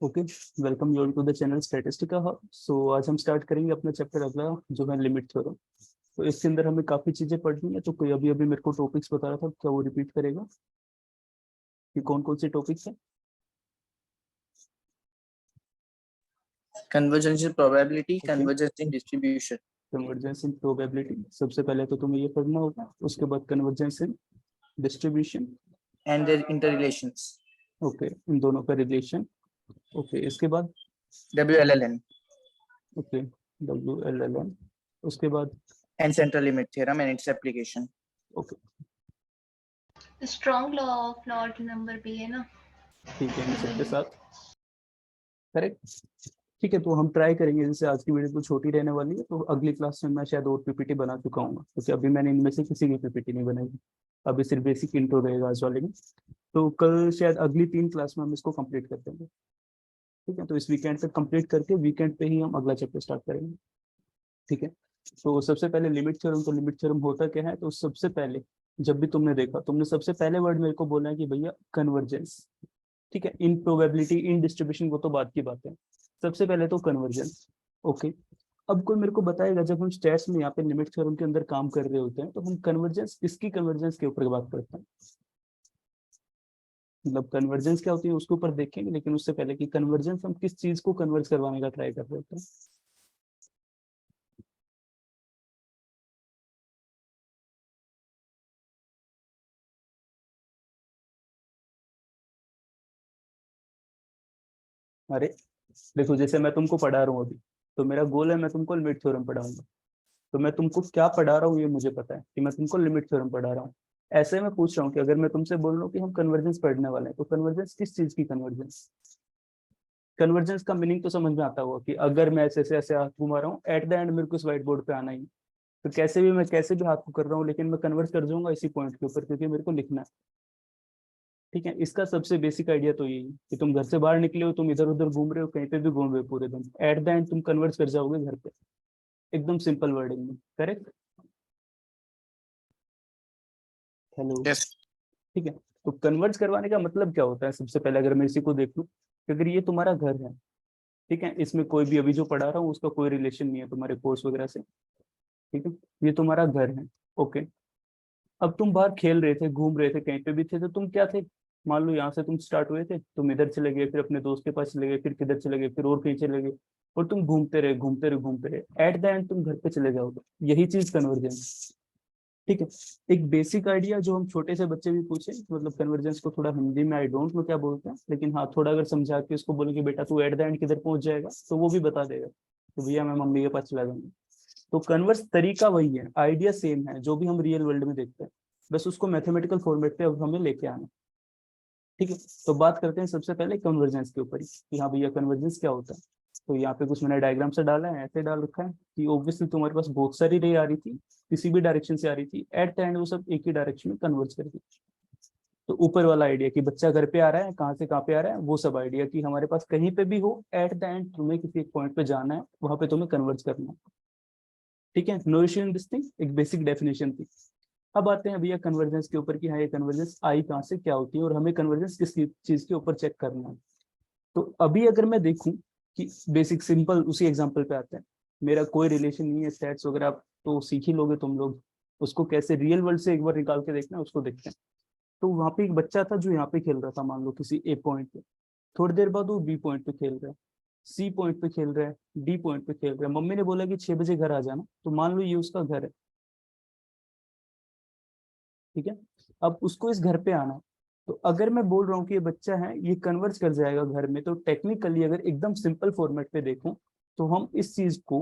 Okay, welcome you all to the channel Statistica hub. So आज हम start करेंगे अपना चैप्टर अगला, जो है लिमिट थ्योरम। तो इसके अंदर हमें काफी चीजें पढ़नी है। तो कोई अभी अभी मेरे को टॉपिक्स बता रहा था, क्या वो रिपीट करेगा कि कौन कौन से टॉपिक्स है? Convergence in probability, Okay. Convergence in distribution. Convergence in probability सबसे पहले तो तुम्हें ये पढ़ना होगा, उसके बाद convergence in distribution and their interrelations. Okay, इन दोनों का रिलेशन। ओके, इसके बाद WLLN ओके, WLLN। उसके बाद and central limit theorem and its application. Okay, strong law of Lord number भी है ना? ठीक है, इन सबके साथ करेक्ट। ठीक है, तो हम ट्राई करेंगे। जैसे आज की वीडियो तो छोटी रहने वाली है, तो अगली क्लास में मैं शायद और पीपीटी बना चुका हूँ, क्योंकि अभी मैंने इनमें से किसी की पीपीटी नहीं बनाई। अभी सिर्फ बेसिक इंट्रो रहेगा आज वाले में। तो कल शायद अगली 3 क्लास में हम इसको कंप्लीट कर देंगे। ठीक है, तो इस वीकेंड तक कंप्लीट करके वीकेंड पे ही हम अगला चैप्टर स्टार्ट करेंगे। ठीक है, तो सबसे पहले लिमिट थ्योरम। तो लिमिट थ्योरम होता क्या है? तो सबसे पहले जब भी तुमने देखा, तुमने सबसे पहले वर्ड मेरे को बोला है कि भैया कन्वर्जेंस। ठीक है, इन प्रोबेबिलिटी इन डिस्ट्रीब्यूशन वो तो बात की बात है, सबसे पहले तो कन्वर्जेंस। ओके, अब कोई मेरे को बताएगा, जब हम स्टैट्स में यहाँ पे लिमिट थ्योरम के अंदर काम कर रहे होते हैं, तो हम कन्वर्जेंस किसकी कन्वर्जेंस के ऊपर बात करते हैं? मतलब कन्वर्जेंस क्या होती है उसके ऊपर देखेंगे, लेकिन उससे पहले कि कन्वर्जेंस हम किस चीज को कन्वर्ज करवाने का ट्राई कर रहे होते हैं। अरे देखो, जैसे मैं तुमको पढ़ा रहा हूँ अभी, तो मेरा गोल है मैं तुमको लिमिट थ्योरम पढ़ाऊंगा। तो मैं तुमको क्या पढ़ा रहा हूँ ये मुझे पता है कि मैं तुमको लिमिट थ्योरम पढ़ा रहा हूँ। ऐसे मैं पूछ रहा हूँ कि अगर मैं तुमसे बोल रहा हूँ कि हम कन्वर्जेंस पढ़ने वाले हैं, तो कन्वर्जेंस किस चीज की कन्वर्जेंस? कन्वर्जेंस का मीनिंग तो समझ में आता हुआ कि अगर मैं ऐसे ऐसे हाथ घुमा रहा हूँ, एट द एंड मेरे को इस व्हाइट बोर्ड पे आना ही, तो कैसे भी मैं कैसे भी हाथ को कर रहा हूँ, लेकिन मैं कन्वर्ट कर जाऊंगा इसी पॉइंट के ऊपर, क्योंकि मेरे को लिखना है। ठीक है, इसका सबसे बेसिक आइडिया तो यही है कि तुम घर से बाहर निकले हो, तुम इधर उधर घूम रहे हो, कहीं पे भी घूम रहे हो, पूरे दिन एट द एंड तुम कन्वर्ट कर जाओगे घर पे, एकदम सिंपल वर्डिंग में। करेक्ट? Hello, yes. ठीक है। तो कन्वर्ट करवाने का मतलब क्या होता है? सबसे पहले अगर मैं इसी को देख लूं कि अगर ये तुम्हारा घर है, ठीक है, इसमें कोई भी अभी जो पढ़ा रहा हूँ उसका कोई रिलेशन नहीं है तुम्हारे कोर्स वगैरह से। ठीक है, ये तुम्हारा घर है। ओके, अब तुम बाहर खेल रहे थे, घूम रहे थे, कहीं पे भी थे, तो तुम क्या थे? मान लो यहाँ से तुम स्टार्ट हुए थे, तुम इधर चले गए, फिर अपने दोस्त के पास चले गए, फिर किधर चले गए, फिर और कहीं चले गए, और तुम घूमते रहे घूमते रहे घूमते रहे, एट द एंड तुम घर पे चले जाओगे। यही चीज कन्वर्जेंस। ठीक है, एक बेसिक आइडिया जो हम छोटे से बच्चे भी पूछे, मतलब कन्वर्जेंस को थोड़ा हिंदी में आई डोंट नो क्या बोलते हैं, लेकिन हाँ थोड़ा अगर समझा के उसको बोले कि बेटा तू एट द एंड किधर पहुंच जाएगा, तो वो भी बता देगा तो भैया मैं मम्मी के पास चला जाऊंगा। तो कन्वर्स तरीका वही है, आइडिया सेम है जो भी हम रियल वर्ल्ड में देखते हैं, बस उसको मैथमेटिकल फॉर्मेट पे अब हमें लेके आना। ठीक है, तो बात करते हैं सबसे पहले कन्वर्जेंस के ऊपर ही कि हाँ भैया कन्वर्जेंस क्या होता है। तो यहाँ पे कुछ मैंने डायग्राम से डाला है, ऐसे डाल रखा है कि ऑब्वियसली तुम्हारे पास बहुत सारी रे आ रही थी, किसी भी डायरेक्शन से आ रही थी, एट द एंड वो सब एक ही डायरेक्शन में कन्वर्ज कर दी। तो ऊपर वाला आइडिया कि बच्चा घर पे आ रहा है, कहाँ से कहाँ पे आ रहा है, वो सब आइडिया कि हमारे पास कहीं पे भी हो, एट द एंड तुम्हें किसी एक पॉइंट पे जाना है, वहां पे तुम्हें कन्वर्ज करना है। ठीक है, no issue in this thing, एक बेसिक डेफिनेशन थी। अब आते हैं भैया कन्वर्जेंस के ऊपर कि हाँ ये कन्वर्जेंस आई कहाँ से, क्या होती है, और हमें कन्वर्जेंस किस चीज के ऊपर चेक करना है। तो अभी अगर मैं देखूं कि बेसिक सिंपल उसी एग्जांपल पे आते हैं, मेरा कोई रिलेशन नहीं है, स्टैट्स वगैरह आप तो सीख ही लोगे तुम लोग, उसको कैसे रियल वर्ल्ड से एक बार निकाल के देखना है उसको देखते हैं। तो वहां पे एक बच्चा था जो यहाँ पे खेल रहा था, मान लो किसी ए पॉइंट पे, थोड़ी देर बाद वो बी पॉइंट पे खेल रहा है, सी पॉइंट पे खेल रहा है, डी पॉइंट पे खेल रहा है। मम्मी ने बोला कि 6 बजे घर आ जाना, तो मान लो ये उसका घर है। ठीक है, अब उसको इस घर पे आना है। तो अगर मैं बोल रहा हूँ कि ये बच्चा है, ये कन्वर्ज कर जाएगा घर में, तो टेक्निकली अगर एकदम सिंपल फॉर्मेट पे देखूं, तो हम इस चीज को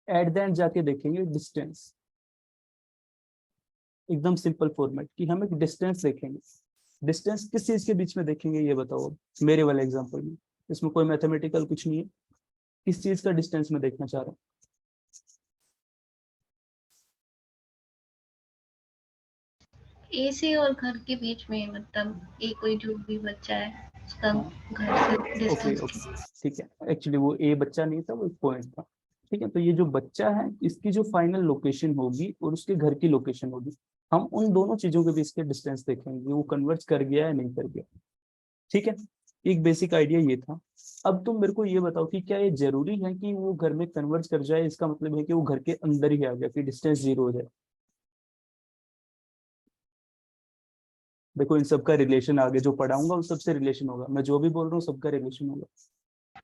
एट द एंड जाके देखेंगे डिस्टेंस। एकदम सिंपल फॉर्मेट कि हम एक डिस्टेंस देखेंगे। डिस्टेंस किस चीज के बीच में देखेंगे ये बताओ अब, मेरे वाले एग्जांपल में। इसमें कोई मैथमेटिकल कुछ नहीं है, किस चीज का डिस्टेंस में देखना चाह रहा हूँ? ए से और घर के बीच में, मतलब ए कोई जो भी बच्चा है उसका हाँ, घर से ओके डिस्टेंस ओके, ठीक है, एक्चुअली वो ए बच्चा नहीं था, वो एक पॉइंट था। ठीक है, तो ये जो बच्चा है इसकी जो फाइनल लोकेशन होगी और उसके घर की लोकेशन होगी, हम उन दोनों चीजों के बीच के डिस्टेंस देखेंगे, वो कन्वर्ज कर गया या नहीं कर गया। ठीक है, एक बेसिक आइडिया ये था। अब तुम मेरे को ये बताओ कि क्या ये जरूरी है कि वो घर में कन्वर्ज कर जाए, इसका मतलब है कि वो घर के अंदर ही आ गया, कि डिस्टेंस 0 हो जाए। देखो इन सबका रिलेशन आगे जो पढ़ाऊंगा उस सबसे रिलेशन होगा, मैं जो भी बोल रहा हूँ सबका रिलेशन होगा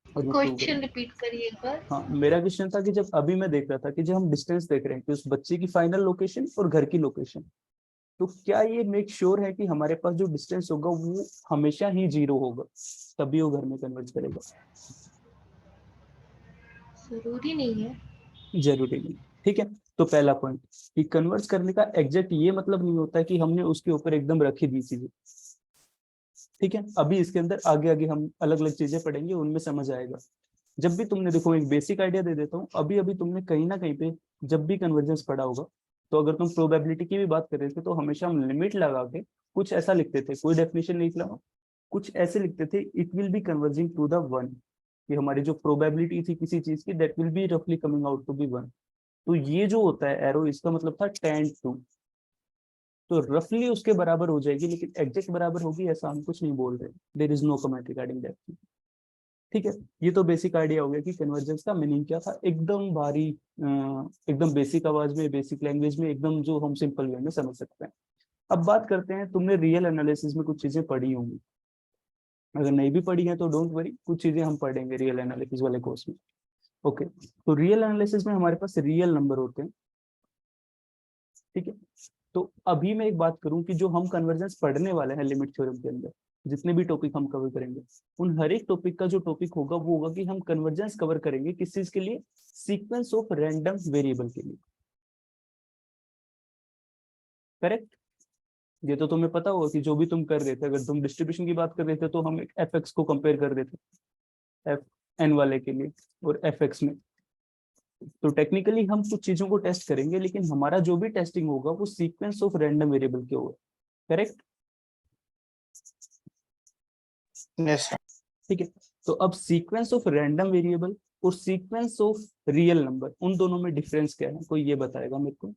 और मैं प्रूव क्वेश्चन करूंगा। रिपीट करिए एक बार। हाँ, मेरा क्वेश्चन था कि जब अभी मैं देख रहा था कि जब हम डिस्टेंस देख रहे हैं कि उस बच्चे की फाइनल लोकेशन और घर की लोकेशन, तो क्या ये मेक श्योर है कि हमारे पास जो डिस्टेंस होगा वो हमेशा ही 0 होगा, तभी वो घर में कन्वर्ज करेगा? जरूरी नहीं है। जरूरी नहीं। ठीक है, तो पहला पॉइंट कि कन्वर्ज करने का एग्जैक्ट ये मतलब नहीं होता कि हमने उसके ऊपर एकदम रख ही दी चीजें। ठीक है, अभी इसके अंदर आगे आगे हम अलग अलग चीजें पढ़ेंगे, उनमें समझ आएगा। जब भी तुमने, देखो एक बेसिक आइडिया दे देता हूँ, अभी अभी तुमने कहीं ना कहीं पे जब भी कन्वर्जेंस पढ़ा होगा, तो अगर तुम प्रोबेबिलिटी की भी बात कर रहे थे तो हमेशा हम लिमिट लगा के कुछ ऐसा लिखते थे, कोई डेफिनेशन नहीं लिखा, कुछ ऐसे लिखते थे, it will be converging to the one, कि हमारी जो प्रोबेबिलिटी थी किसी चीज की, दैट विल बी रफली coming out to be one. तो ये जो होता है एरो, इसका मतलब था 10 2, तो रफली उसके बराबर हो जाएगी, लेकिन एग्जैक्ट बराबर होगी ऐसा हम कुछ नहीं बोल रहे, there is no comment regarding that. ठीक है, ये तो बेसिक आइडिया हो गया कि कन्वर्जेंस का मीनिंग क्या था, एकदम भारी एकदम बेसिक आवाज में, बेसिक लैंग्वेज में, एकदम जो हम सिंपल वे में समझ सकते हैं। अब बात करते हैं, तुमने रियल एनालिसिस में कुछ चीजें पढ़ी होंगी, अगर नहीं भी पढ़ी है तो डोंट वरी, कुछ चीजें हम पढ़ेंगे रियल एनालिसिस वाले कोर्स में। ओके, तो रियल एनालिसिस में हमारे पास रियल नंबर होते हैं। ठीक है, तो अभी मैं एक बात करूं कि जो हम कन्वर्जेंस पढ़ने वाले हैं लिमिट थ्योरम के अंदर, जितने भी टॉपिक हम कवर करेंगे, उन हर एक टॉपिक का जो टॉपिक होगा वो होगा कि हम कन्वर्जेंस कवर करेंगे किस चीज के लिए, सीक्वेंस ऑफ रैंडम वेरिएबल के लिए। करेक्ट? ये तो तुम्हें पता होगा कि जो भी तुम कर रहे थे, अगर तुम डिस्ट्रीब्यूशन की बात कर रहे थे तो हम एक एफ एक्स को कंपेयर कर रहे थे एफ एन वाले के लिए और एफ एक्स में। तो टेक्निकली हम कुछ चीजों को टेस्ट करेंगे, लेकिन हमारा जो भी टेस्टिंग होगा वो सीक्वेंस ऑफ रैंडम वेरिएबल के होगा। करेक्ट? Yes, sir. ठीक है, तो अब सीक्वेंस ऑफ रैंडम वेरिएबल और सीक्वेंस ऑफ रियल नंबर, उन दोनों में डिफरेंस क्या है, कोई ये बताएगा मेरे को?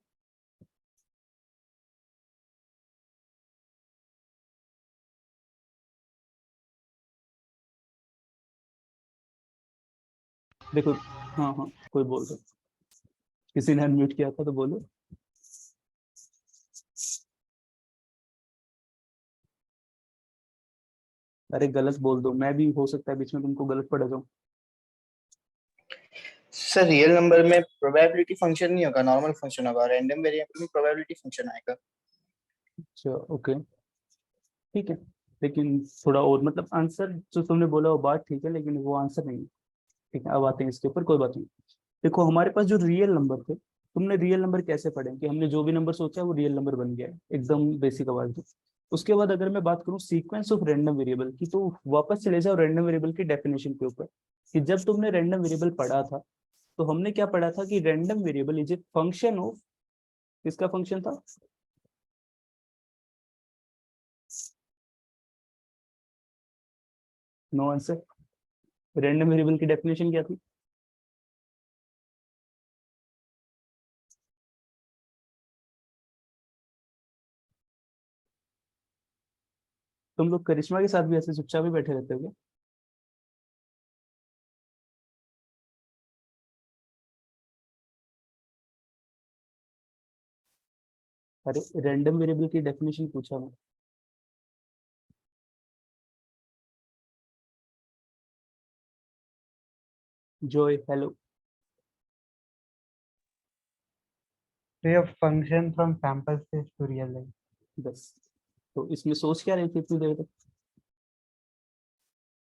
देखो, हाँ हाँ, कोई बोल रहा, किसी ने अनम्यूट किया था तो बोलो। अरे गलत बोल दो, मैं भी हो सकता है बीच में तुमको गलत पढ़ जाऊं। सर रियल नंबर में प्रोबेबिलिटी फंक्शन नहीं होगा, नॉर्मल फंक्शन होगा, रैंडम वेरिएबल में प्रोबेबिलिटी फंक्शन आएगा। अच्छा ओके, ठीक है, लेकिन थोड़ा और मतलब आंसर जो तुमने बोला वो बात ठीक है, लेकिन वो आंसर नहीं है। ठीक है, अब आते हैं इसके ऊपर, कोई बात नहीं। देखो हमारे पास जो रियल नंबर थे, तुमने रियल नंबर कैसे पढ़े कि हमने जो भी नंबर सोचा है वो रियल नंबर बन गया है, एकदम बेसिक आवाज में। उसके बाद अगर मैं बात करूं सीक्वेंस ऑफ रैंडम वेरिएबल की, तो वापस चले जाओ रैंडम वेरिएबल की डेफिनेशन के ऊपर, कि जब तुमने रैंडम वेरिएबल पढ़ा था तो हमने क्या पढ़ा था कि random variable is a function of, किसका फंक्शन था? No answer. रैंडम वेरिएबल की डेफिनेशन क्या थी? तुम लोग करिश्मा के साथ भी ऐसे चुपचाप ही बैठे रहते हो क्या? अरे रैंडम वेरिएबल की डेफिनेशन पूछा मैं। Joy hello. So a function from sample space to real life. बस, तो इसमें सोच क्या रही थी इतनी देर तक?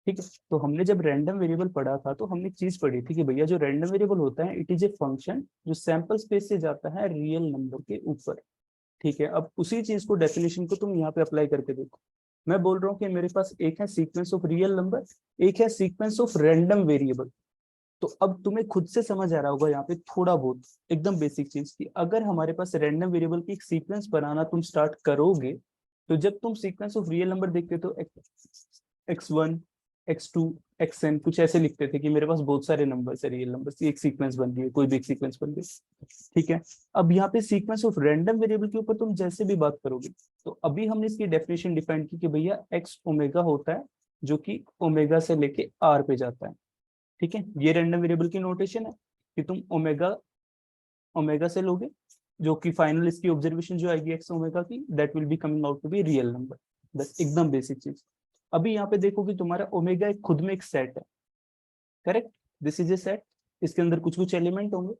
ठीक है, तो हमने जब रैंडम वेरिएबल पढ़ा था तो हमने एक चीज पढ़ी थी कि भैया जो रैंडम वेरिएबल होता है इट इज ए फंक्शन जो सैंपल स्पेस से जाता है रियल नंबर के ऊपर। ठीक है, अब उसी चीज को, डेफिनेशन को तुम यहाँ पे अप्लाई करके देखो। मैं बोल रहा हूँ कि मेरे पास एक है सीक्वेंस ऑफ रियल नंबर, एक है सीक्वेंस ऑफ रैंडम वेरिएबल। तो अब तुम्हें खुद से समझ आ रहा होगा यहाँ पे थोड़ा बहुत, एकदम बेसिक चीज, कि अगर हमारे पास रैंडम वेरिएबल की एक सीक्वेंस बनाना तुम स्टार्ट करोगे, तो जब तुम सीक्वेंस ऑफ रियल नंबर देखते तो x1 x2 xn कुछ ऐसे लिखते थे कि मेरे पास बहुत सारे नंबर्स है, रियल नंबर्स की एक सीक्वेंस बन गई है, कोई भी एक सीक्वेंस बन गई। ठीक है, अब यहाँ पे सीक्वेंस ऑफ रैंडम वेरिएबल के ऊपर तुम जैसे भी बात करोगे, तो अभी हमने इसकी डेफिनेशन डिफाइन की कि भैया x ओमेगा होता है जो कि ओमेगा से लेके आर पे जाता है। ठीक है, ये रैंडम वेरिएबल की नोटेशन है कि तुम ओमेगा से लोगे, जो कि फाइनल इसकी ऑब्जर्वेशन जो आएगी एक्स ओमेगा की, that will be coming out to be real number. बस एकदम बेसिक चीज। अभी यहाँ पे देखो कि तुम्हारा ओमेगा एक खुद में एक सेट है, correct, this is a set, इसके अंदर कुछ कुछ एलिमेंट होंगे।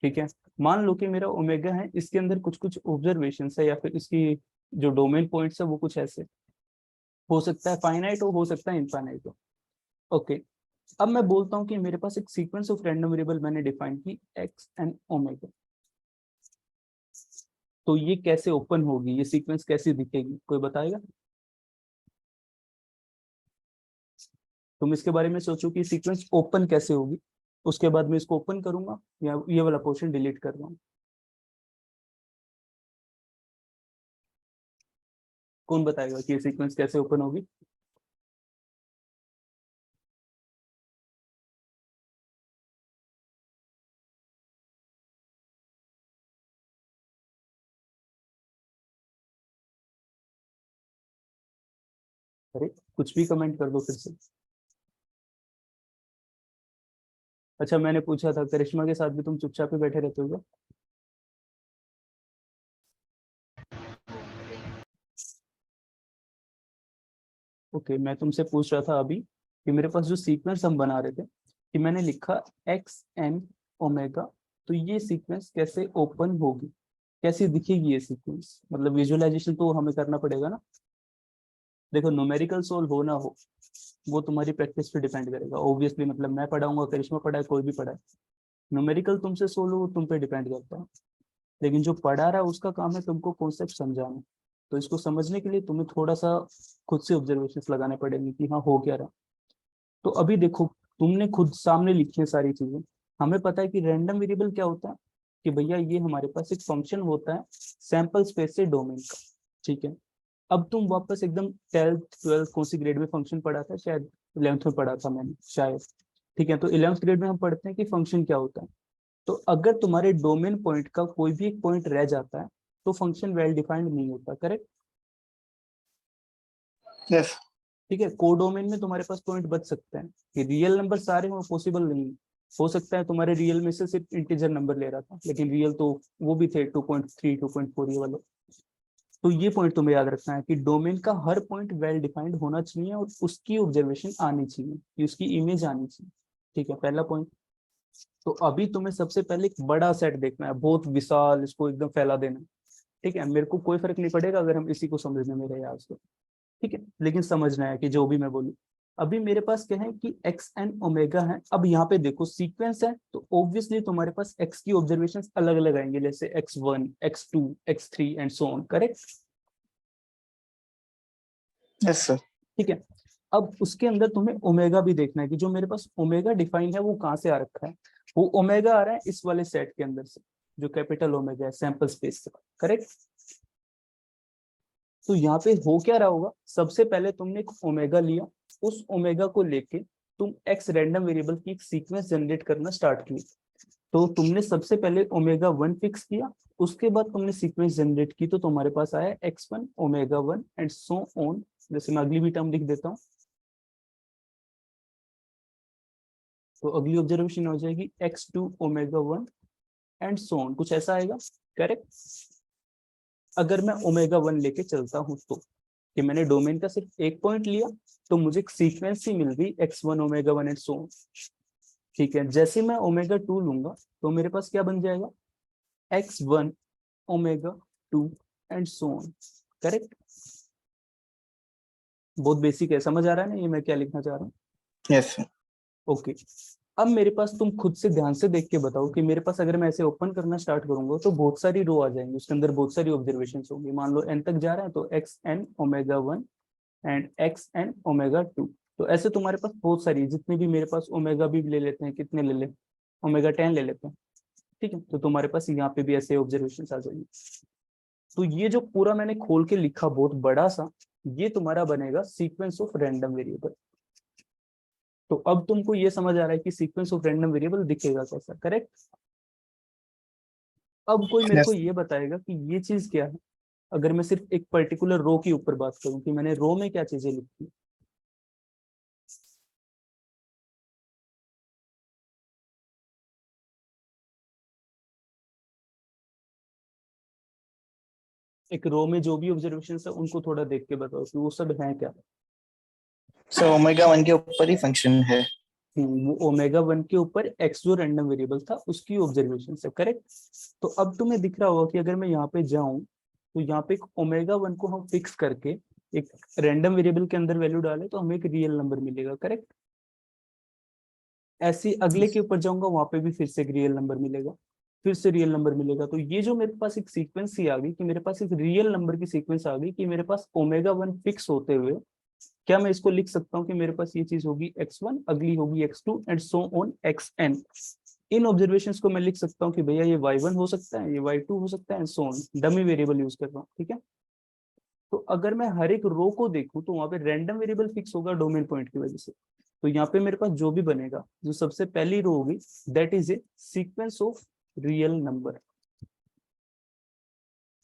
ठीक है, मान लो कि मेरा ओमेगा है, इसके अंदर कुछ कुछ ऑब्जर्वेशन है, या फिर इसकी जो डोमेन पॉइंट्स है वो कुछ ऐसे हो सकता है, फाइनाइट हो सकता है इनफाइनाइट हो। ओके, अब मैं बोलता हूँ कि मेरे पास एक सीक्वेंस ऑफ रैंडम वेरिएबल मैंने डिफाइन की एक्स एंड ओमेगा, तो ये कैसे ओपन होगी, ये सीक्वेंस कैसे दिखेगी, कोई बताएगा? तुम इसके बारे में सोचो कि सीक्वेंस ओपन कैसे होगी, उसके बाद मैं इसको ओपन करूंगा या ये वाला पोर्शन डिलीट कर रहा हूँ। कौन बताएगा कि ये सीक्वेंस कैसे ओपन होगी? अरे कुछ भी कमेंट कर दो फिर से। अच्छा, मैंने पूछा था करिश्मा के साथ भी तुम चुपचाप ही बैठे रहते हो क्या? ओके, मैं तुमसे पूछ रहा था अभी कि मेरे पास जो सीक्वेंस हम बना रहे थे, कि मैंने लिखा एक्स एन ओमेगा, तो ये सीक्वेंस कैसे ओपन होगी, कैसे दिखेगी ये सीक्वेंस, मतलब विजुअलाइजेशन तो हमें करना पड़ेगा ना। देखो, न्यूमेरिकल सोल्व हो ना हो वो तुम्हारी प्रैक्टिस पे डिपेंड करेगा ऑब्वियसली, मतलब मैं पढ़ाऊंगा, करिश्मा पढ़ाए, कोई भी पढ़ाए, न्यूमेरिकल तुमसे सोल्व हो तुम पे डिपेंड करता है। लेकिन जो पढ़ा रहा है उसका काम है तुमको कॉन्सेप्ट समझाना, तो इसको समझने के लिए तुम्हें थोड़ा सा खुद से ऑब्जर्वेशंस लगाने पड़ेंगे कि हाँ हो क्या रहा। तो अभी देखो, तुमने खुद सामने लिखी है सारी चीजें, हमें पता है कि रैंडम वेरिएबल क्या होता है, कि भैया ये हमारे पास एक फंक्शन होता है सैंपल स्पेस से डोमेन का। ठीक है, अब तुम वापस एकदम 12th 12th कौन सी ग्रेड में फंक्शन पढ़ा था, शायद 11th में पढ़ा था मैंने शायद। ठीक है, तो 11th ग्रेड में हम पढ़ते हैं कि फंक्शन क्या होता है। तो अगर तुम्हारे डोमेन पॉइंट का कोई भी एक पॉइंट रह जाता है तो फंक्शन वेल डिफाइंड नहीं होता, करेक्ट? यस। ठीक है, कोडोमेन में तुम्हारे पास पॉइंट बच सकते हैं, कि रियल नंबर सारे हो पॉसिबल नहीं है। हो सकता है तुम्हारे रियल में से सिर्फ इंटीजर नंबर ले रहा था, लेकिन रियल तो वो भी थे 2.3 2.4 ये वाले। तो ये पॉइंट तुम्हें याद रखना है कि डोमेन का हर पॉइंट वेल डिफाइंड होना चाहिए और उसकी ऑब्जर्वेशन आनी चाहिए, कि उसकी इमेज आनी चाहिए। ठीक है, पहला पॉइंट। तो अभी तुम्हें सबसे पहले एक बड़ा सेट देखना है, बहुत विशाल, इसको एकदम फैला देना है। ठीक है, मेरे को कोई फर्क नहीं पड़ेगा अगर हम इसी को समझने में रहे आज तो, ठीक है, लेकिन समझना है कि जो भी मैं बोलूँ। अभी मेरे पास क्या है कि एक्स एंड ओमेगा है। अब यहाँ पे देखो सीक्वेंस है, तो ऑब्वियसली तुम्हारे पास एक्स की ऑब्जर्वेशन अलग अलग आएंगे, जैसे x1 x2 x3 and so on, correct? Yes sir. ठीक है, अब उसके अंदर तुम्हें ओमेगा भी देखना है कि जो मेरे पास ओमेगा डिफाइन है वो कहाँ से आ रखा है। वो ओमेगा आ रहा है इस वाले सेट के अंदर से, जो कैपिटल ओमेगा है सैंपल स्पेस से, करेक्ट? तो यहाँ पे हो क्या रहा होगा, सबसे पहले तुमने एक ओमेगा लिया, उस ओमेगा को लेके तुम एक्स रैंडम वेरिएबल की एक सीक्वेंस जनरेट करना स्टार्ट की। तो तुमने सबसे पहले ओमेगा 1 फिक्स किया, उसके बाद तुमने सीक्वेंस जनरेट की, तो तुम्हारे पास आया x1 omega 1 and so on. जैसे मैं अगली भी टर्म लिख देता हूँ, तो अगली ऑब्जर्वेशन हो जाएगी x2 omega 1 and so on, कुछ ऐसा आएगा, करेक्ट? अगर मैं ओमेगा 1 लेके चलता हूँ तो, कि मैंने डोमेन का सिर्फ एक पॉइंट लिया, तो मुझे एक सीक्वेंस ही मिल गई x1 omega 1 and so on. ठीक है, जैसे मैं ओमेगा 2 लूंगा तो मेरे पास क्या बन जाएगा, x1 omega 2 and so on, correct? बहुत बेसिक है, समझ आ रहा है ना ये मैं क्या लिखना चाह रहा हूँ? Yes sir. ओके, अब मेरे पास तुम खुद से ध्यान से देख के बताओ कि मेरे पास अगर मैं ऐसे ओपन करना स्टार्ट करूंगा तो बहुत सारी रो आ जाएंगी, उसके अंदर बहुत सारी ऑब्जर्वेशन होंगी। मान लो n तक जा रहा है तो x N omega 1 and x N omega 2, तो ऐसे तुम्हारे पास बहुत सारी, जितने भी मेरे पास ओमेगा भी ले लेते हैं, कितने ले ले, ओमेगा 10 ले लेते हैं। ठीक है, तो तुम्हारे पास यहाँ पे भी ऐसे ऑब्जर्वेशन आ जाएंगे। तो ये जो पूरा मैंने खोल के लिखा बहुत बड़ा सा, ये तुम्हारा बनेगा सीक्वेंस ऑफ रैंडम वेरिएबल। तो अब तुमको ये समझ आ रहा है कि सीक्वेंस ऑफ रैंडम वेरिएबल दिखेगा कैसा, करेक्ट? अब कोई मेरे को यस। ये बताएगा कि ये चीज क्या है, अगर मैं सिर्फ एक पर्टिकुलर रो के ऊपर बात करूं कि मैंने रो में क्या चीजें लिखी, एक रो में जो भी ऑब्जर्वेशन है उनको थोड़ा देख के बताओ कि वो सब है क्या। सो ओमेगा 1 के ऊपर ही फंक्शन है। वो ओमेगा 1 के ऊपर एक्स जो रैंडम वेरिएबल था उसकी ऑब्जर्वेशन है, करेक्ट। तो अब तुम्हें दिख रहा होगा कि अगर मैं यहाँ पे जाऊं तो यहाँ पे एक ओमेगा 1 को हम फिक्स करके एक रैंडम वेरिएबल के अंदर वैल्यू डाले तो हमें एक रियल नंबर मिलेगा, करेक्ट। ऐसे अगले के ऊपर जाऊंगा वहां पे भी फिर से एक रियल नंबर मिलेगा, फिर से रियल नंबर मिलेगा। तो ये जो मेरे पास एक सीक्वेंस ही आ गई कि मेरे पास एक रियल नंबर की सीक्वेंस आ गई कि मेरे पास ओमेगा 1 फिक्स होते हुए क्या मैं इसको लिख सकता हूँ कि मेरे पास ये चीज होगी x1, अगली होगी x2 and so on xn। In observations को मैं लिख सकता हूँ कि भैया ये y1 हो सकता है, ये y2 हो सकता है and so on. Dummy variable use कर रहा हूँ, ठीक है। तो अगर मैं हर एक रो को देखूं तो वहां पे रैंडम वेरिएबल फिक्स होगा डोमेन पॉइंट की वजह से। तो यहाँ पे मेरे पास जो भी बनेगा, जो सबसे पहली रो होगी that is a sequence of real number,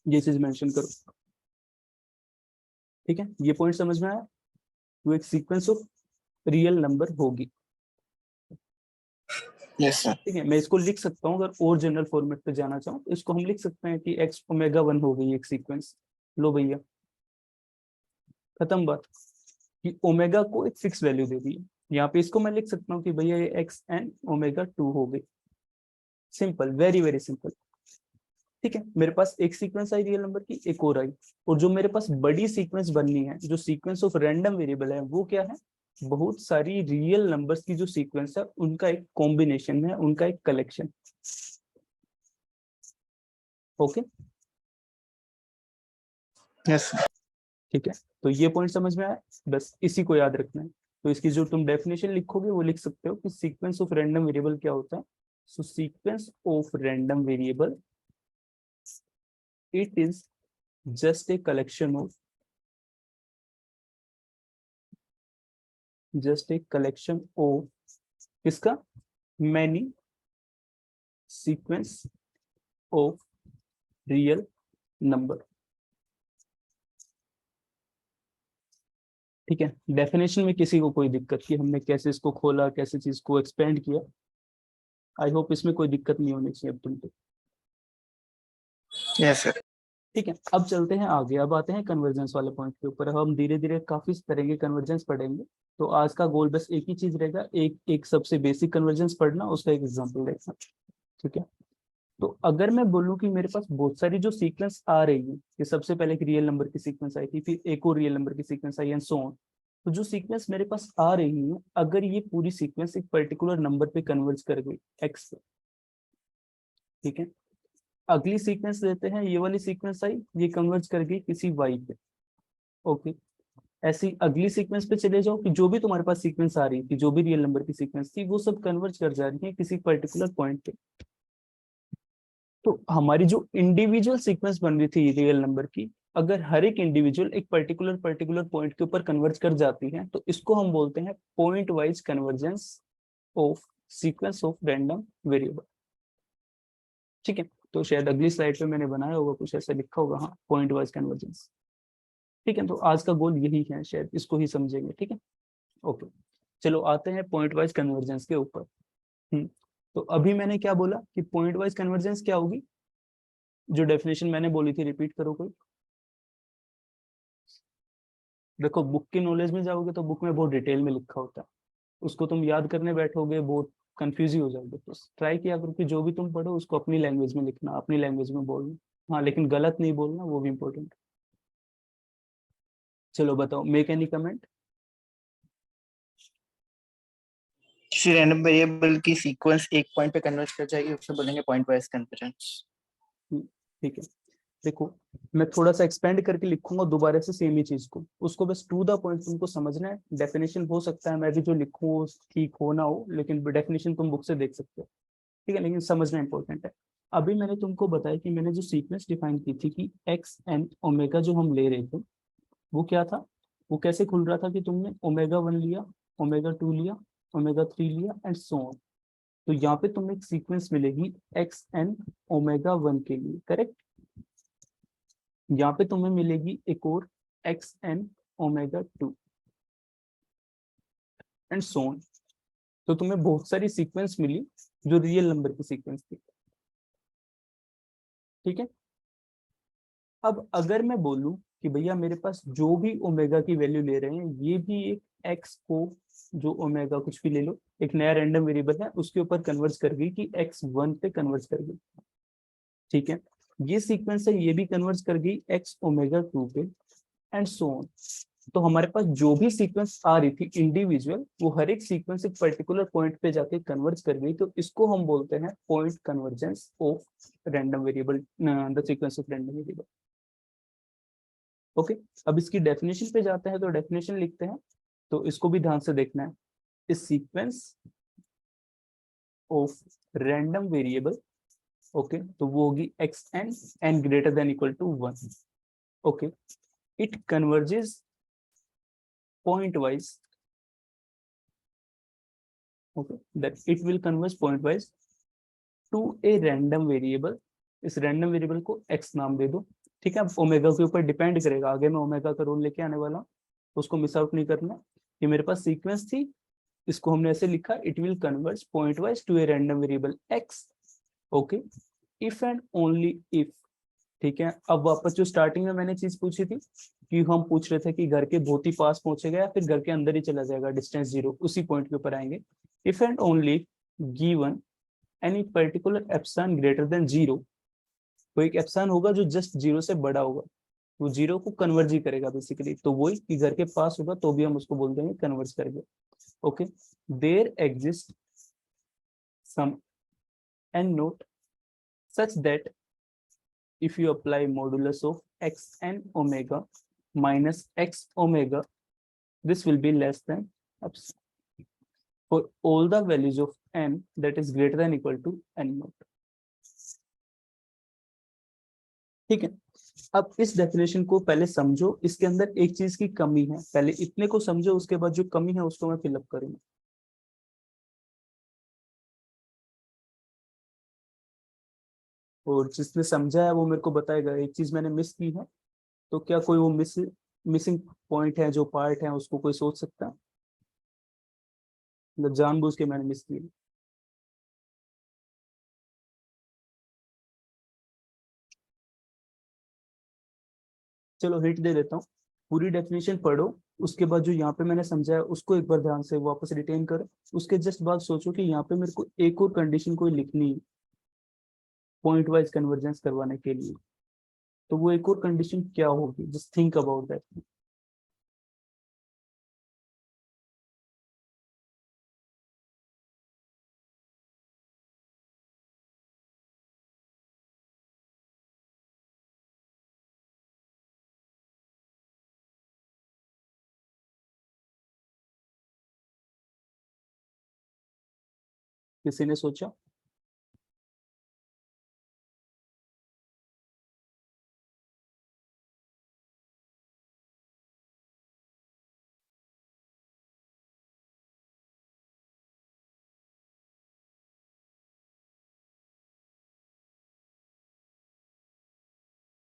ये चीज मेंशन करो, ठीक है। ये पॉइंट समझ में आया, वो एक सीक्वेंस ऑफ रियल नंबर होगी, यस सर। ठीक है। मैं इसको लिख सकता हूँ अगर और जनरल फॉर्मेट पे जाना चाहूँ तो इसको हम लिख सकते हैं कि एक्स ओमेगा 1 हो गई एक सीक्वेंस। लो भैया खत्म बात, कि ओमेगा को एक फिक्स वैल्यू दे दी है। यहाँ पे इसको मैं लिख सकता हूँ कि भैया ये एक्स एन ओमेगा 2 हो गई। सिंपल, वेरी वेरी सिंपल, ठीक है। मेरे पास एक सीक्वेंस आई रियल नंबर की, एक और आई, और जो मेरे पास बड़ी सीक्वेंस बननी है, जो सीक्वेंस ऑफ रैंडम वेरिएबल है, वो क्या है, बहुत सारी रियल नंबर्स की जो सीक्वेंस है उनका एक कॉम्बिनेशन है, उनका एक कलेक्शन। Okay, yes sir. ठीक है। तो ये पॉइंट समझ में आया, बस इसी को याद रखना है। तो इसकी जो तुम डेफिनेशन लिखोगे वो लिख सकते हो कि सीक्वेंस ऑफ रैंडम वेरिएबल क्या होता है। So sequence of random variable, it is just a collection of, just a collection of किसका, many sequence of real number, ठीक है। डेफिनेशन में किसी को कोई दिक्कत की, हमने कैसे इसको खोला, कैसे चीज को एक्सपेंड किया, आई होप इसमें कोई दिक्कत नहीं होनी चाहिए अब तुमको। Yes sir. ठीक है, अब चलते हैं आगे, अब आते हैं कन्वर्जेंस वाले पॉइंट के ऊपर। अब हम धीरे धीरे काफी तरह के कन्वर्जेंस पढ़ेंगे। तो आज का गोल बस एक ही चीज रहेगा, एक एक सबसे बेसिक कन्वर्जेंस पढ़ना, उसका एक एग्जांपल देखना, ठीक है। तो अगर मैं बोलूं कि मेरे पास बहुत सारी जो सीक्वेंस आ रही है, कि सबसे पहले एक रियल नंबर की सीक्वेंस आई थी, फिर एक और रियल नंबर की sequence I and so on. तो जो सीक्वेंस मेरे पास आ रही है, अगर ये पूरी सीक्वेंस एक पर्टिकुलर नंबर पे कन्वर्ज कर गई एक्स पे, ठीक है। अगली सीक्वेंस लेते हैं, ये वाली सीक्वेंस आई, ये कन्वर्ज कर गई किसी वाई पे, ओके। ऐसी अगली सीक्वेंस पे चले जाओ कि जो भी तुम्हारे पास सीक्वेंस आ रही थी, जो भी रियल नंबर की सीक्वेंस थी, वो सब कन्वर्ज कर जा रही है किसी पर्टिकुलर पॉइंट पे। तो हमारी जो इंडिविजुअल सीक्वेंस बन रही थी रियल नंबर की, अगर हर एक इंडिविजुअल एक पर्टिकुलर पॉइंट के ऊपर कन्वर्ज कर जाती है, तो इसको हम बोलते हैं point wise convergence of sequence of random variable, ठीक है। तो शायद अगली स्लाइड पे मैंने बनाया होगा कुछ ऐसा लिखा होगा, हाँ, पॉइंट वाइज कन्वर्जेंस, ठीक है। तो आज का गोल यही है, शायद इसको ही समझेंगे, ठीक है। ओके, चलो आते हैं पॉइंट वाइज कन्वर्जेंस के ऊपर। तो अभी मैंने क्या बोला कि पॉइंट वाइज कन्वर्जेंस क्या होगी, जो डेफिनेशन मैंने बोली थी रिपीट करो कोई। देखो बुक की नॉलेज में जाओगे तो बुक में बहुत डिटेल में लिखा होता है, उसको तुम याद करने बैठोगे बहुत कंफ्यूज ही हो जाओगे। तो ट्राई किया करो कि जो भी तुम पढ़ो उसको अपनी लैंग्वेज में लिखना, अपनी लैंग्वेज में बोलना, हाँ, लेकिन गलत नहीं बोलना, वो भी इम्पोर्टेंट। चलो बताओ, मेक एनी कमेंट। किसी रैंडम वेरिएबल की सीक्वेंस एक पॉइंट पे कन्वर्ज कर जाएगी, उसे बोलेंगे पॉइंट वाइज कन्वर्जेंस। ठीक है, देखो मैं थोड़ा सा एक्सपेंड करके लिखूंगा दोबारा से सेम ही चीज को, उसको बस टू द पॉइंट तुमको समझना है। डेफिनेशन हो सकता है मैं भी जो लिखूं ठीक हो ना हो, लेकिन डेफिनेशन तुम बुक से देख सकते हो, ठीक है, लेकिन समझना इंपॉर्टेंट है। अभी मैंने तुमको बताया कि मैंने जो सीक्वेंस डिफाइन की थी कि एक्स एन ओमेगा जो हम ले रहे थे, वो क्या था, वो कैसे खुल रहा था कि तुमने ओमेगा 1 लिया, ओमेगा 2 लिया, ओमेगा 3 लिया एंड सो ऑन। तो यहाँ पे तुम्हें एक सीक्वेंस मिलेगी एक्स एन ओमेगा 1 के लिए, करेक्ट। यहाँ पे तुम्हें मिलेगी एक और x N omega 2 and so on. तो तुम्हें बहुत सारी सीक्वेंस मिली जो रियल नंबर की सीक्वेंस थी, ठीक है। अब अगर मैं बोलूं कि भैया मेरे पास जो भी ओमेगा की वैल्यू ले रहे हैं ये भी एक एक्स को, जो ओमेगा कुछ भी ले लो, एक नया रैंडम वेरिएबल है उसके ऊपर कन्वर्ट कर गई कि x1 पे कन्वर्ट कर गई, ठीक है। ये सीक्वेंस है, ये भी कन्वर्ट कर गई x ओमेगा 2 पे, एंड सो ऑन। तो हमारे पास जो भी सीक्वेंस आ रही थी इंडिविजुअल, वो हर एक सीक्वेंस एक पर्टिकुलर पॉइंट पे जाके कन्वर्ट कर गई, तो इसको हम बोलते हैं point convergence of random variable, the sequence of random variable. Okay, अब इसकी डेफिनेशन पे जाते हैं, तो डेफिनेशन लिखते हैं, तो इसको भी ध्यान से देखना है। इस sequence of random variable, okay, तो वो होगी xn n greater than equal to 1, okay, it converges point wise, okay, that it will converge point wise to a random variable। इस random variable को x नाम दे दो, ठीक है। अब ओमेगा के ऊपर डिपेंड करेगा, आगे मैं ओमेगा का रोल लेके आने वाला हूँ, उसको मिस आउट नहीं करना। ये मेरे पास सीक्वेंस थी, इसको हमने ऐसे लिखा, it will converge point wise to a random variable x, okay, if and only if, ठीक है। अब वापस जो स्टार्टिंग में मैंने चीज पूछी थी कि हम पूछ रहे थे कि घर के बहुत ही पास पहुंचेगा या फिर घर के अंदर ही चला जाएगा, डिस्टेंस 0, उसी पॉइंट के ऊपर आएंगे। If and only given any particular epsilon greater than 0, कोई एक एप्सिलॉन होगा जो जस्ट 0 से बड़ा होगा, वो 0 को कन्वर्ज ही करेगा बेसिकली, तो वही कि घर के पास होगा तो भी हम उसको बोल देंगे कन्वर्ज करेंगे, okay. There exist some n naught such that if you apply modulus of x n omega minus x omega, this will be less than epsilon for all the values of n that is greater than equal to n naught, ठीक है। अब इस definition को पहले समझो, इसके अंदर एक चीज की कमी है, पहले इतने को समझो, उसके बाद जो कमी है उसको मैं फिलअप करूंगा। और जिसने समझा है वो मेरे को बताएगा। एक चीज मैंने मिस की है, तो क्या कोई वो मिसिंग पॉइंट है, जो पार्ट है, उसको कोई सोच सकता है? मतलब जानबूझ के मैंने मिस किया। चलो हिट दे देता हूँ, पूरी डेफिनेशन पढ़ो, उसके बाद जो यहाँ पे मैंने समझाया उसको एक बार ध्यान से वापस रिटेन करो, उसके जस्ट बाद सोचो कि यहाँ पे मेरे को एक और कंडीशन कोई लिखनी है पॉइंट वाइज कन्वर्जेंस करवाने के लिए, तो वो एक और कंडीशन क्या होगी, जस्ट थिंक अबाउट दैट। किसी ने सोचा?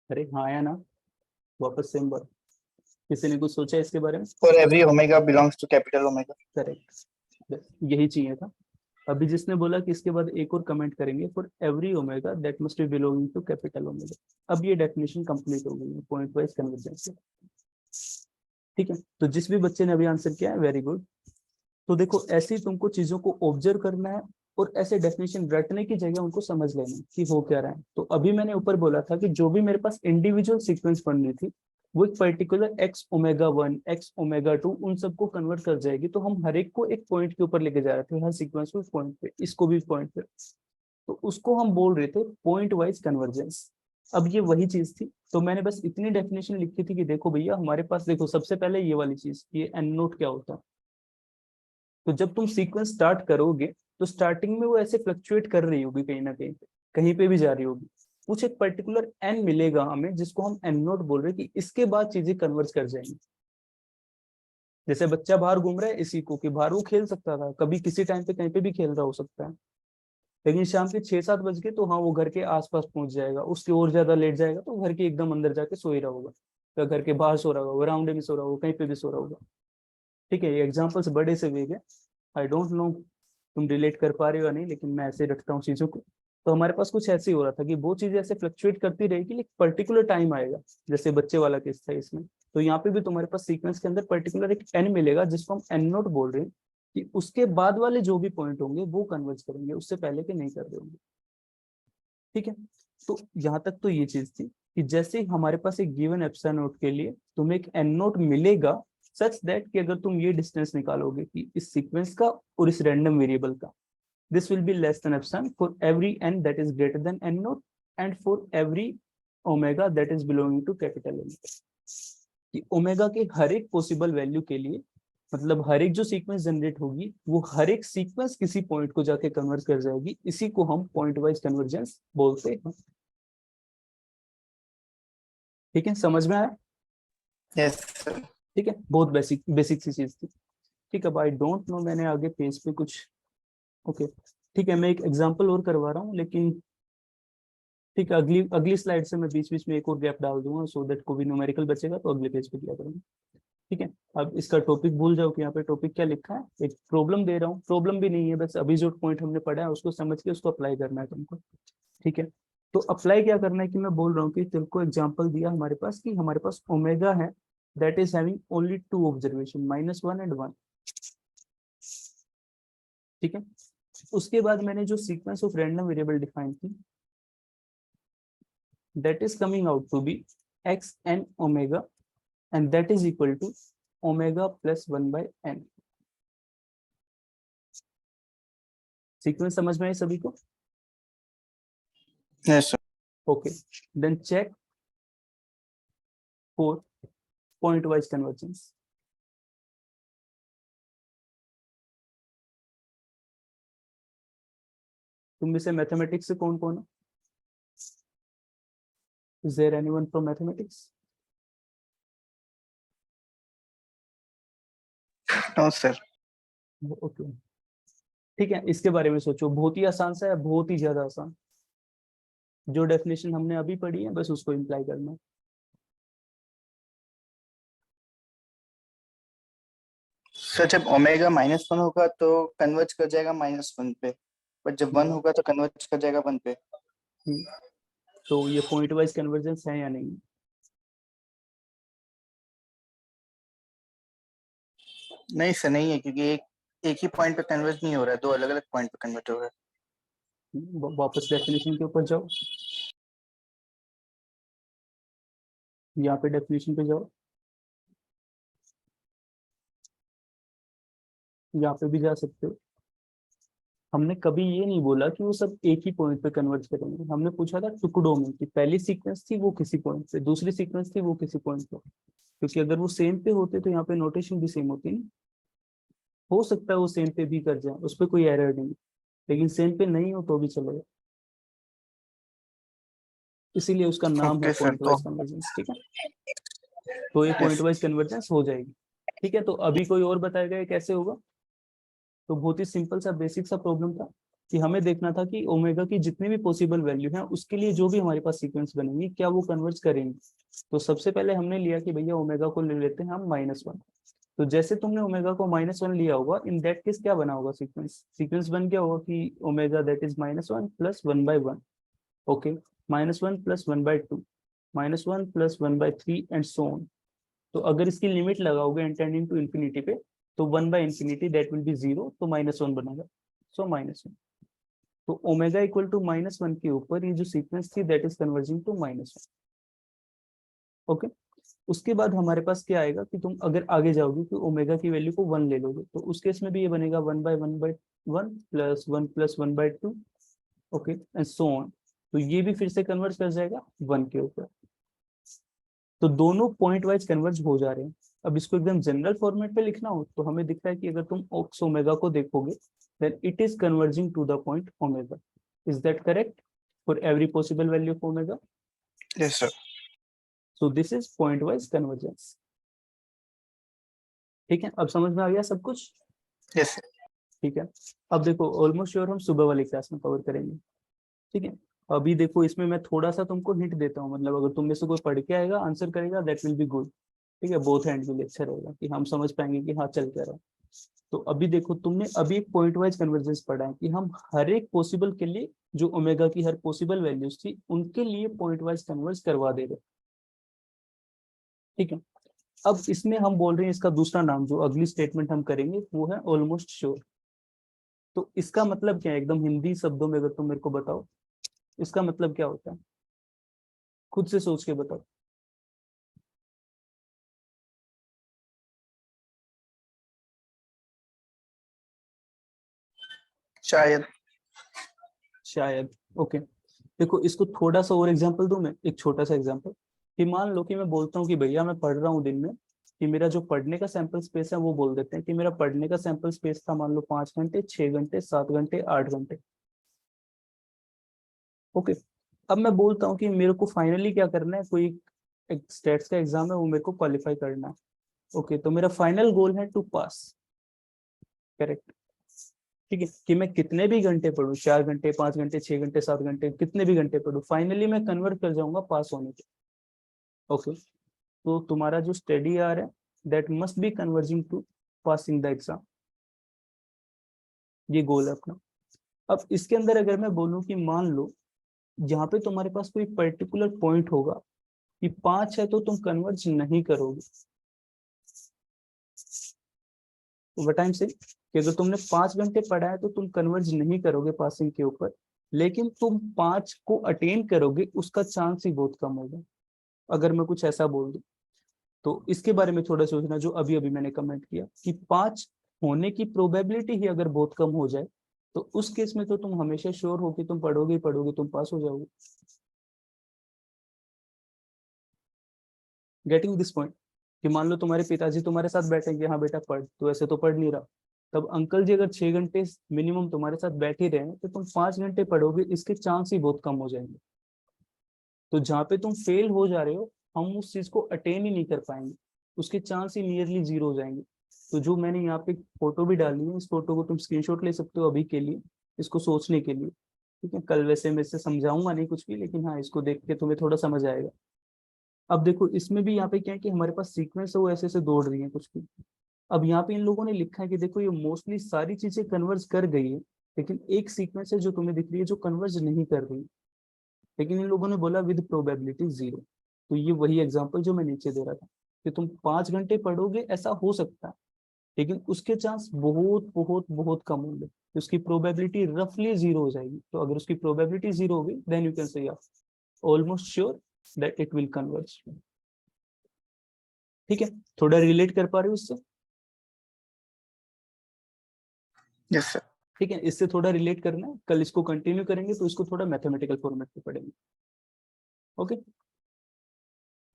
अरे हाँ या ना, वापस सेम बात। किसी ने कुछ सोचा इसके बारे में? For every omega belongs to capital omega. Correct, यही चाहिए था। अभी जिसने बोला कि इसके बाद एक और कमेंट करेंगे, for every omega that must be belonging to capital omega. अब ये डेफिनेशन कंप्लीट हो गई है पॉइंट वाइज कन्वर्जेंस, ठीक है। तो जिस भी बच्चे ने अभी आंसर किया है, वेरी गुड। तो देखो, ऐसे ही तुमको चीजों को ऑब्जर्व करना है और ऐसे डेफिनेशन रटने की जगह उनको समझ लेना है कि हो क्या रहा है। तो अभी मैंने ऊपर बोला था कि जो भी मेरे पास इंडिविजुअल सीक्वेंस बन रही थी, वो एक particular x omega 1 x omega 2 उन सबको कन्वर्ट कर जाएगी। तो हम हर एक को एक पॉइंट के ऊपर लेके जा रहे थे, हर सीक्वेंस को पॉइंट पे, इसको भी पॉइंट पे, तो उसको हम बोल रहे थे पॉइंट वाइज कन्वर्जेंस। अब ये वही चीज थी, तो मैंने बस इतनी डेफिनेशन लिखी थी कि देखो भैया हमारे पास, देखो सबसे पहले ये वाली चीज, ये एन नोट क्या होता है। तो जब तुम सीक्वेंस स्टार्ट करोगे तो स्टार्टिंग में वो ऐसे फ्लक्चुएट कर रही होगी, कहीं ना कहीं पे भी जा रही होगी, कुछ एक पर्टिकुलर एन मिलेगा हमें जिसको हम एन नोट बोल रहे हैं, कि इसके बाद चीजें कन्वर्ज कर जाएंगी। जैसे बच्चा बाहर घूम रहा है, इसी को कि बाहर वो खेल सकता था, कभी किसी टाइम पे कहीं पे भी खेल रहा हो सकता है, लेकिन शाम के 6-7 बज गए तो हाँ वो घर के आसपास पहुंच जाएगा, उसके और ज्यादा लेट जाएगा तो घर के एकदम अंदर जाके सो ही रहा होगा, या घर के बाहर सो रहा होगा, वरांडे में सो रहा होगा, कहीं पे भी सो रहा होगा, ठीक है। ये एग्जाम्पल्स बड़े से वेग है, आई डोंट नो तुम रिलेट कर पा रहे हो या नहीं, लेकिन मैं ऐसे रखता हूँ चीजों को। तो हमारे पास कुछ ऐसे ही हो रहा था कि वो चीजें ऐसे फ्लक्चुएट करती रहेगी, लेकिन पर्टिकुलर टाइम आएगा, जैसे बच्चे वाला केस था इसमें। तो यहाँ पे भी तुम्हारे पास सीक्वेंस के अंदर पर्टिकुलर एक एन मिलेगा, जिसको हम एन नोट बोल रहे हैं, कि उसके बाद वाले जो भी पॉइंट होंगे वो कन्वर्ज करेंगे, उससे पहले के नहीं कर रहे होंगे। ठीक है, तो यहाँ तक तो ये चीज थी कि जैसे ही हमारे पास एक गिवन एप्सिलॉन नोट के लिए तुम्हें एक एन नोट मिलेगा, सच दैट कि अगर तुम ये डिस्टेंस निकालोगे कि इस सीक्वेंस का और इस रैंडम वेरिएबल का, this will be less than epsilon for every n that is greater than n naught and for every omega that is belonging to capital N। कि ओमेगा के हर एक पॉसिबल वैल्यू के लिए, मतलब हर एक जो सीक्वेंस जनरेट होगी वो हर एक सीक्वेंस किसी पॉइंट को जाके कन्वर्ट कर जाएगी, इसी को हम पॉइंट वाइज कन्वर्जेंस बोलते हैं। ठीक है, समझ में आया? Yes sir. ठीक है, बहुत बेसिक बेसिक सी चीज थी। ठीक है, आई डोंट नो मैंने आगे पेज पे कुछ, ओके ठीक है, मैं एक एग्जांपल और करवा रहा हूँ, लेकिन ठीक है अगली स्लाइड से मैं बीच बीच में एक और गैप डाल दूंगा, सो दैट कोई भी न्यूमेरिकल बचेगा तो अगले पेज पे किया करेंगे। ठीक है, अब इसका टॉपिक भूल जाओ कि यहाँ पे टॉपिक क्या लिखा है, एक प्रॉब्लम दे रहा हूँ, प्रॉब्लम भी नहीं है, बस अभी जो पॉइंट हमने पढ़ा है उसको समझ के उसको अप्लाई करना है तुमको। ठीक है, तो अप्लाई क्या करना है कि मैं बोल रहा हूँ कि तुमको एग्जाम्पल दिया हमारे पास कि हमारे पास ओमेगा है that is having only 2 observation -1 and 1। ठीक है, उसके बाद मैंने जो sequence of random variable define की, that is coming out to be x n omega and that is equal to omega plus 1 by n। Sequence समझ में आई सभी को? Yes sir. Okay, then check for point wise convergence. तुम में से mathematics से कौन कौन है? Is there anyone from mathematics? No sir. Okay ठीक है, इसके बारे में सोचो, बहुत ही आसान सा है, बहुत ही ज्यादा आसान। जो डेफिनेशन हमने अभी पढ़ी है बस उसको इम्प्लाई करना है। सर जब ओमेगा -1 होगा तो कन्वर्ज कर जाएगा -1 पे, बट जब 1 होगा तो कन्वर्ज कर जाएगा 1 पे। तो ये पॉइंट वाइज कन्वर्जेंस है या नहीं? नहीं सर नहीं है, क्योंकि एक ही पॉइंट पे कन्वर्ज नहीं हो रहा है, 2 अलग अलग पॉइंट पे कन्वर्ट हो रहा है। वापस डेफिनेशन के ऊपर जाओ, यहाँ पे डेफिनेशन पे जाओ, यहाँ पे भी जा सकते हो। हमने कभी ये नहीं बोला कि वो सब एक ही पॉइंट पे कन्वर्ट करेंगे, हमने पूछा था टुकड़ों में कि पहली सीक्वेंस थी वो किसी पॉइंट पे, दूसरी सीक्वेंस थी वो किसी पॉइंट पे, क्योंकि अगर वो सेम पे होते तो यहाँ पे नोटेशन भी सेम होती ना। हो सकता है वो सेम पे भी कर जाए, उस पर कोई एरर नहीं, लेकिन सेम पे नहीं हो तो भी चलेगा, इसीलिए उसका नाम है okay sir. Point wise convergence. ठीक है, तो ये पॉइंट वाइज कन्वर्जेंस हो जाएगी। ठीक है, तो अभी कोई और बताएगा ये कैसे होगा? तो बहुत ही सिंपल सा बेसिक सा प्रॉब्लम था कि हमें देखना था कि ओमेगा की जितनी भी पॉसिबल वैल्यू है उसके लिए जो भी हमारे पास सीक्वेंस बनेंगे क्या वो कन्वर्ज करेंगे। तो सबसे पहले हमने लिया कि भैया ओमेगा को ले लेते हैं हम -1। तो जैसे तुमने ओमेगा को -1 लिया होगा, इन दैट केस क्या बना होगा सीक्वेंस बन गया होगा कि omega that is -1 + 1/1। Okay, -1 + 1/2, -1 + 1/3 and so on. तो अगर इसकी लिमिट लगाओगे n टेंडिंग टू इंफिनिटी पे, तो 1/∞ दैट विल बी 0, तो -1 बनेगा, सो -1। तो ओमेगा इक्वल टू -1 के ऊपर ये जो सीक्वेंस थी that is converging to -1। Okay, उसके बाद हमारे पास क्या आएगा कि तुम अगर आगे जाओगे तो ओमेगा की वैल्यू को 1 ले लोगे, तो उस केस में भी ये बनेगा 1/1/1 + 1 + 1/2। Okay and so on. तो ये भी फिर से कन्वर्ज कर जाएगा 1 के ऊपर। तो दोनों पॉइंट वाइज कन्वर्ज हो जा रहे हैं। अब इसको एकदम जनरल फॉर्मेट पे लिखना हो तो हमें दिखता है कि अगर तुम ओक्स ओमेगा को देखोगे then it is converging to the point omega. Is that correct for every possible value of omega? Yes sir. So this is point wise convergence. ठीक है, अब समझ में आ गया सब कुछ? Yes sir. ठीक है, अब देखो ऑलमोस्ट श्योर हम सुबह वाली क्लास में कवर करेंगे। ठीक है, अभी देखो इसमें मैं थोड़ा सा तुमको हिंट देता हूँ, मतलब अगर तुम में से कोई पढ़ के आएगा आंसर करेगा दैट विल बी गुड। ठीक है, बोथ हैंड के लिए अच्छा रहेगा कि हम समझ पाएंगे कि हाँ चल क्या रहा है। तो अभी देखो तुमने अभी एक पॉइंट वाइज कन्वर्जेंस पढ़ा है कि हम हर एक पॉसिबल के लिए जो ओमेगा की हर पॉसिबल वैल्यूज थी उनके लिए पॉइंट वाइज कन्वर्ज करवा दे रहे। ठीक है, अब इसमें हम बोल रहे हैं इसका दूसरा नाम जो अगली स्टेटमेंट हम करेंगे वो है ऑलमोस्ट श्योर। तो इसका मतलब क्या है, एकदम हिंदी शब्दों में अगर तुम मेरे को बताओ इसका मतलब क्या होता है, खुद से सोच के बताओ। शायद। शायद। ओके, देखो इसको थोड़ा सा और एग्जांपल दूं मैं, एक छोटा सा एग्जांपल कि मान लो कि मैं बोलता हूँ कि भैया मैं पढ़ रहा हूँ दिन में, कि मेरा जो पढ़ने का सैंपल स्पेस है वो बोल देते हैं कि मेरा पढ़ने का सैंपल स्पेस था मान लो 5 घंटे, 6 घंटे, 7 घंटे, 8 घंटे। ओके, अब मैं बोलता हूँ कि मेरे को फाइनली क्या करना है, कोई एक स्टेट्स का एग्जाम है वो मेरे को क्वालिफाई करना है। ओके, तो मेरा फाइनल गोल है टू पास। करेक्ट। ठीक है, कि मैं कितने भी घंटे पढ़ूं, 4 घंटे, 5 घंटे, 6 घंटे, 7 घंटे, कितने भी घंटे पढ़ूं, फाइनली मैं कन्वर्ट कर जाऊंगा पास होने के। ओके, तो तुम्हारा जो स्टडी आर है that must be converging to passing the exam, ये गोल है अपना। अब इसके अंदर अगर मैं बोलूं कि मान लो जहाँ पे तुम्हारे पास कोई पर्टिकुलर पॉइंट होगा कि 5 है तो तुम कन्वर्ज नहीं करोगे। ओवर टाइम से कि अगर तुमने 5 घंटे पढ़ा है तो तुम कन्वर्ज नहीं करोगे पासिंग के ऊपर, लेकिन तुम 5 को अटेन करोगे उसका चांस ही बहुत कम होगा, अगर मैं कुछ ऐसा बोल दूं। तो इसके बारे में थोड़ा सोचना, जो अभी अभी मैंने कमेंट किया कि 5 होने की प्रोबेबिलिटी ही अगर बहुत कम हो जाए तो उस केस में तो तुम हमेशा श्योर हो कि तुम पढ़ोगे ही पढ़ोगे, तुम पास हो जाओगे। गेटिंग दिस पॉइंट, कि मान लो तुम्हारे पिताजी तुम्हारे साथ बैठेंगे, हाँ बेटा पढ़, तो ऐसे तो पढ़ नहीं रहा, तब अंकल जी अगर 6 घंटे मिनिमम तुम्हारे साथ बैठ ही रहे हैं तो तुम 5 घंटे पढ़ोगे, इसके चांस ही बहुत कम हो जाएंगे। तो जहाँ पे तुम फेल हो जा रहे हो हम उस चीज को अटेन ही नहीं कर पाएंगे, उसके चांस ही नियरली 0 हो जाएंगे। तो जो मैंने यहाँ पे फोटो भी डाली है, इस फोटो को तुम स्क्रीनशॉट ले सकते हो अभी के लिए, इसको सोचने के लिए। ठीक है, कल वैसे मैं इससे समझाऊंगा नहीं कुछ भी, लेकिन हाँ इसको देख के तुम्हें थोड़ा समझ आएगा। अब देखो इसमें भी यहाँ पे क्या है कि हमारे पास सीक्वेंस है वो ऐसे ऐसे दौड़ रही है कुछ भी। अब यहाँ पे इन लोगों ने लिखा है कि देखो ये मोस्टली सारी चीजें कन्वर्ज कर गई है, लेकिन एक सीक्वेंस है जो तुम्हें दिख रही है जो कन्वर्ज नहीं कर रही, लेकिन इन लोगों ने बोला विद प्रोबेबिलिटी 0। तो ये वही एग्जांपल जो मैं नीचे दे रहा था कि तुम 5 घंटे पढ़ोगे ऐसा हो सकता है, लेकिन उसके चांस बहुत बहुत बहुत कम होंगे, उसकी प्रोबेबिलिटी रफली 0 हो जाएगी। तो अगर उसकी प्रोबेबिलिटी 0 होगी then you can say almost sure that it will converge. ठीक है, थोड़ा रिलेट कर पा रहे हो इससे? Yes sir. ठीक है, इससे थोड़ा रिलेट करना है, कल इसको कंटिन्यू करेंगे तो इसको थोड़ा मैथमेटिकल फॉर्मेट में पढ़ेंगे। ओके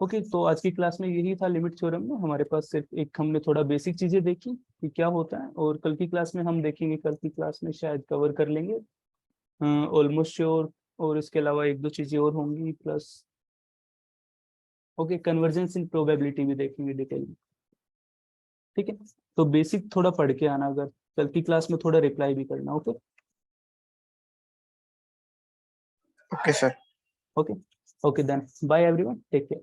ओके, तो आज की क्लास में यही था लिमिट थ्योरम में, हमारे पास सिर्फ एक हमने थोड़ा बेसिक चीजें देखी कि क्या होता है, और कल की क्लास में हम देखेंगे, कल की क्लास में शायद कवर कर लेंगे ऑलमोस्ट श्योर, और इसके अलावा एक दो चीजें और होंगी plus. Okay, convergence in probability भी देखेंगे डिटेल में। ठीक है, तो बेसिक थोड़ा पढ़ के आना, अगर कल की क्लास में थोड़ा रिप्लाई भी करना। Okay okay sir. Okay okay, then bye everyone, take care.